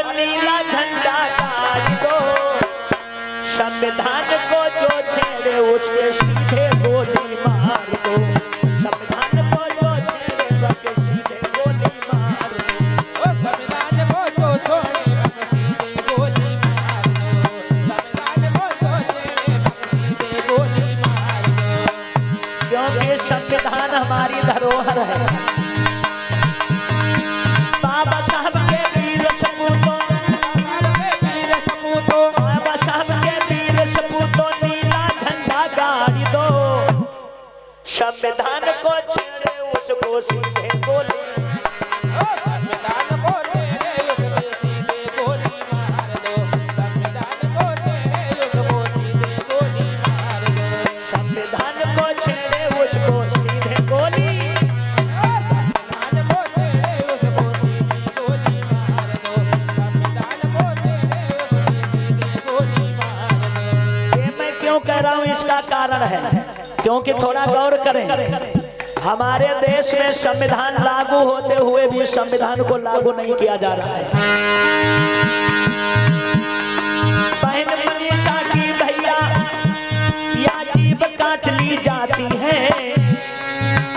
अरे नीला झंडा गाड़ दो, संविधान को जो छेड़े उसके सीधे गोली मार दो, संविधान को जो छेड़े उसके सीधे गोली मार दो, संविधान को जो छोड़े बक सीधे गोली मार दो, संविधान को जो छेड़े बक सीधे गोली मार दो। क्योंकि संविधान हमारी धरोहर है। बाबा साहब के वीर सपूतों, बाबा साहब के वीर सपूतों नीला झंडा गाड़ दो, संविधान को छेड़े उसको सीधे गोली, संविधान को छेड़े उसको सीधे गोली मार दो, संविधान को छेड़े उसको सीधे गोली मार दो, संविधान को छेड़े उसको सीधे गोली, संविधान को छेड़े उसको सीधे गोली मार दो, संविधान को छेड़े उसको सीधे गोली मार दो। ये मैं क्यों कह रहा हूँ इसका कारण है, क्योंकि थोड़ा गौर करें, हमारे देश में संविधान लागू होते हुए भी संविधान को लागू नहीं किया जा रहा है। बहन मनीषा की भैया या जीभ काट ली जाती है,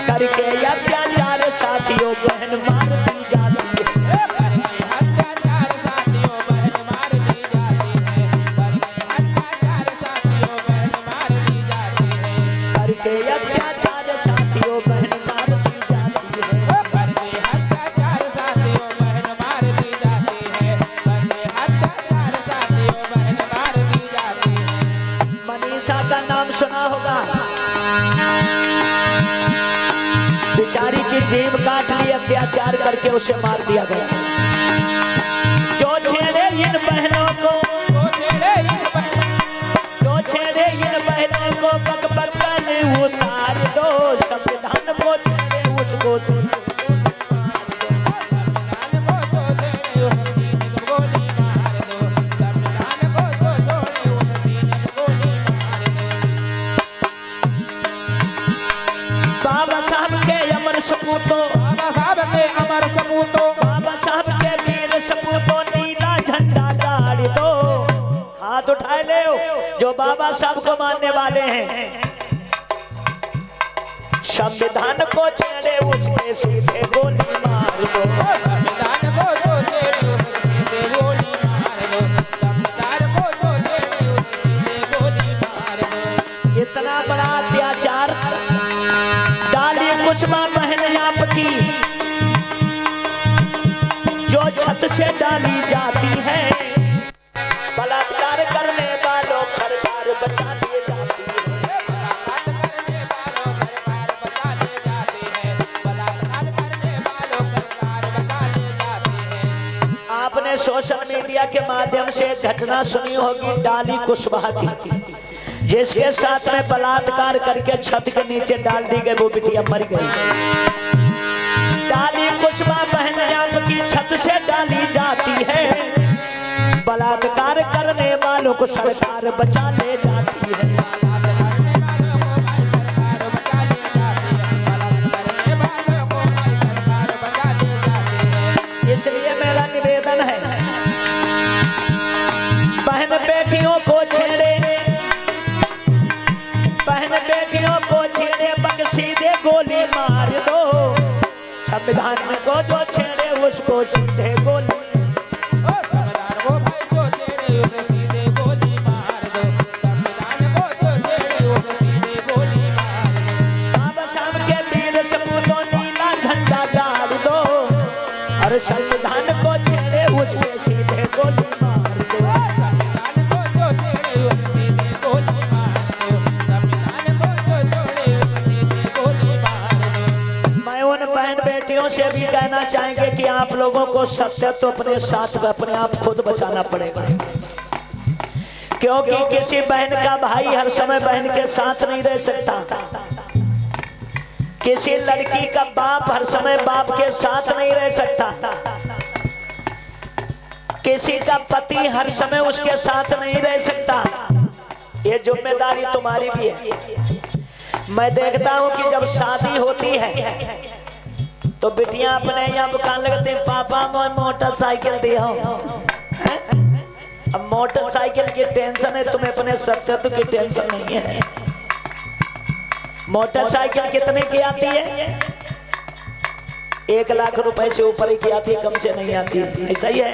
करके अत्याचार साथियों बहन मार दी जाती है, करके अत्याचार साथियों बहन मार दी जाती है, करके अत्याचार साथियों बहन मार दी जाती है, करके अत्याचार साथियों बहन मार दी जाती है, करके अत्याचार साथियों बहन मार दी जाती है, करके अत्याचार साथियों बहन मार दी जाती है। मनीषा का नाम सुना होगा, बेचारी की जीभ काट ली, अत्याचार करके उसे मार दिया गया। जो छेड़े इन बहनों को, तो छेड़े इस जो छेड़े इन बहनों को पग पग गले उतार दो, संविधान को छेड़े उसको संविधान को जो छेड़े उस सीने को गोली मार दो, संविधान को जो छोड़े उस सीने को गोली मार दो। बाबा साहब के अमर सपूतों, बाबा साहब के अमर सपूतों, बाबा साहब के वीर सपूतों नीला झंडा गाड़ दो, हाथ उठाए ले जो बाबा साहब को मानने वाले हैं, संविधान को छेड़े उसके सीधे गोली मार दो, संविधान को जो छेड़े उस सीधे गोली मार दो, संविधान को जो छेड़े उस सीधे गोली मार दो। इतना बड़ा अत्याचार डाली कुसुमा बहन आपकी जो छत से डाली जाती है, बलात्कार करने वालों सरकार बचा लिए जाती है, बलात्कार करने वालों सरकार बचा ले जाती है, बलात्कार करने वालों सरकार बचा ले जाती है। आपने सोशल मीडिया के माध्यम से घटना सुनी होगी डाली कुशवाहा की, जिसके साथ में बलात्कार करके छत के नीचे डाल दी गई, वो बिटिया मर गई। डाली कुशवाहा बहन आपकी छत से डाली जाती है, बलात्कार करने वालों को सरकार बचा ले जाती है, बलात्कार करने वालों को भाई सरकार बचा ले जाती है, बलात्कार करने वालों को भाई सरकार बचा ले जाती है। इसलिए मेरा निवेदन है, बहन बेटियों को छेड़े, बहन बेटियों को छेड़े बग सीधे गोली मार दो, संविधान को जो छेड़े उसको सीधे गोली, संविधान को भाई जो छेड़े उसे सीधे गोली मार दो, संविधान को जो छेड़े उसे सीधे गोली मार दो। बाबा साहब के वीर सपूतों नीला झंडा गाड़ दो, और संविधान को छेड़े उसके सीधे गोली मार दो, संविधान को जो छेड़े उसे सीधे गोली मार दो, संविधान को जो छेड़े उसे सीधे गोली मार दो। मैं उन बहन बेटियों से भी कहना चाहेंगे कि आप लोगों को सत्य तो अपने साथ अपने आप खुद बचाना पड़ेगा, क्योंकि किसी बहन का भाई हर समय बहन के साथ नहीं रह सकता, किसी लड़की का बाप हर समय बाप के साथ नहीं रह सकता, किसी का पति हर समय उसके साथ नहीं रह सकता। ये जिम्मेदारी तुम्हारी भी है। मैं देखता हूं कि जब शादी होती है तो बिटियां अपने यहाँ दुकान लगती, पापा मैं मोटरसाइकिल दिया, अब मोटरसाइकिल की टेंशन है, तुम्हें अपने सत्य की टेंशन नहीं है। मोटरसाइकिल कितने की आती है? 1 लाख रुपए से ऊपर ही की आती है, कम से नहीं आती है। ऐसा ही है,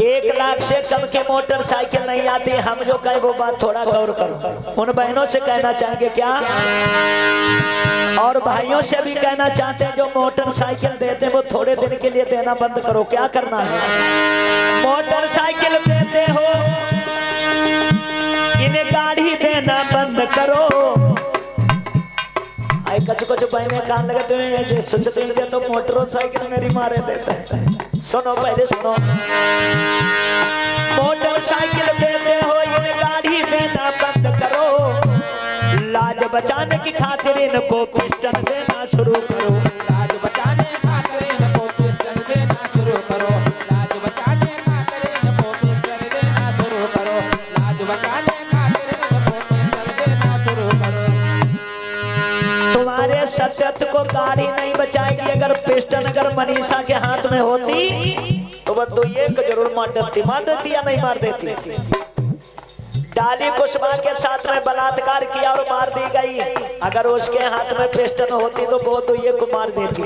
1 लाख से कम की मोटरसाइकिल नहीं आती। हम जो कहे वो बात थोड़ा गौर करो। उन बहनों से कहना चाहेंगे क्या, और भाइयों से भी कहना चाहते हैं जो मोटरसाइकिल देते हैं वो थोड़े दिन के लिए देना बंद करो। क्या करना है, मोटरसाइकिल देते हो इन्हें गाड़ी देना बंद करो। आए कुछ बहने कान लगाते हैं, सोचते हैं तो मोटरसाइकिल मेरी मारे देते हैं। सुनो पहले सुनो, मोटरसाइकिल देते हो इन्हें गाड़ी देना बंद करो। लाज बचाने की खातिर इनको पिस्टन देना शुरू करो। लाज बचाने खातिर इनको पिस्टल देना शुरू करो। लाज बचाने खातिर इनको पिस्टल देना शुरू करो। लाज बचाने खातिर इनको पिस्टल देना शुरू करो। तुम्हारे सत्यत को गाड़ी नहीं बचाएगी। अगर पिस्टन अगर मनीषा के हाथ में होती तो वह तो एक जरूर मार देती या नहीं मार देती। डाली कुसुमा के साथ में बलात्कार किया और मार दी गई। अगर उसके हाथ में पिस्टन होती तो वो तो ये को मार देती।